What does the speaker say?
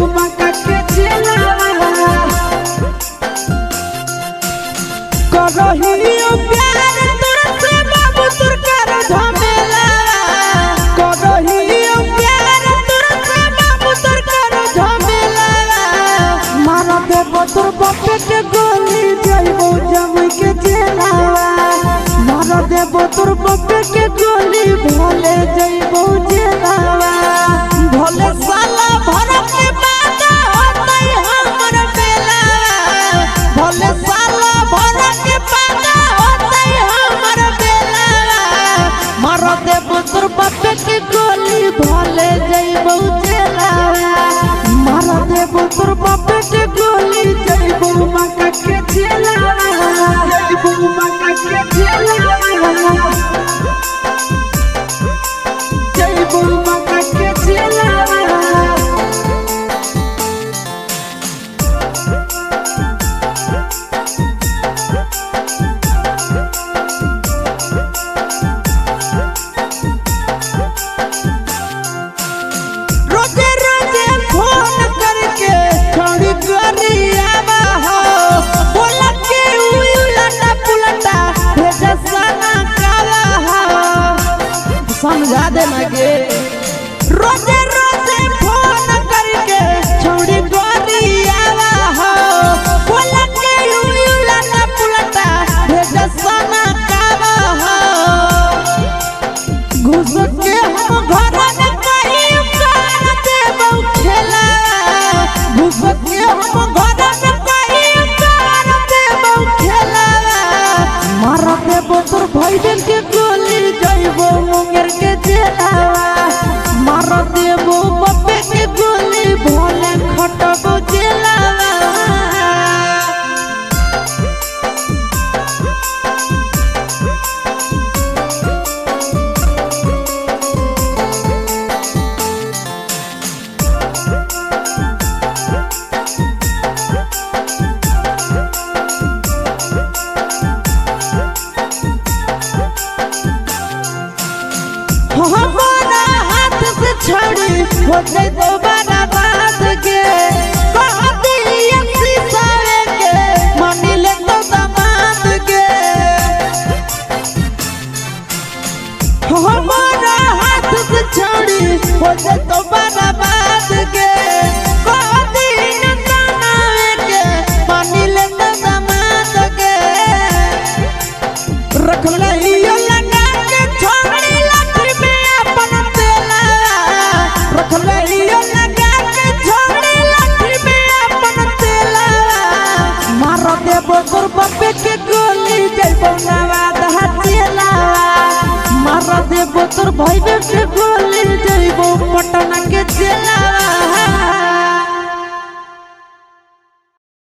मका के चेलावा करहियो प्यार तुरसे बाबू तुर कर झमेला करहियो प्यार तुरसे बाबू तुर कर झमेला मार देबो तुर बापे के गोली जइबो जमई के चेलावा मार देबो तुर बापे के गोली भोले जइबो चेलावा भोले साला भर के बात होतई हमर बेला भोले साला भर के बात होतई हमर बेला मार देबो तुर बापे के गोली भोले जइबो चेलावा मार देबो तुर बापे के गोली जइबो मका के चेलावा जइबो मका के चेलावा जइबो मका के चेलावा रोजे रोजे फोन करके छोड़ी गरियावा हो बोला के उलटा पुलटा भेज सना काला हो समझा दे लगे रोजे रोजे फोन करके छोड़ी गरियावा हो बोला के उलटा पुलटा भेज सना काला हो घुस के हम घर में कहीं कर देबो खेला घुस के हम घर में कहीं कर देबो खेला मार देबो तोर भइबेन के गोली जइबो मुंगेर के जेलावा मार देबो बप्पे के गोली भोले खटबो जेलावा हमारा हाथ से छोड़ी हो जाए दोबारा बात के कहती ऐसी सारे के मानी ले तो दामाद के हमारा हाथ से छोड़ी हो जाए दोबारा बात के कहती नताना के मानी ले तो दामाद के रख लियो लगा के छोड़ी लाठी में अपन तेला रख लियो लगा के छोड़ी लाठी में अपन तेला मार देबो तोर बापे के गोली जइबो नवाद हचेला मार देबो तोर भइबे के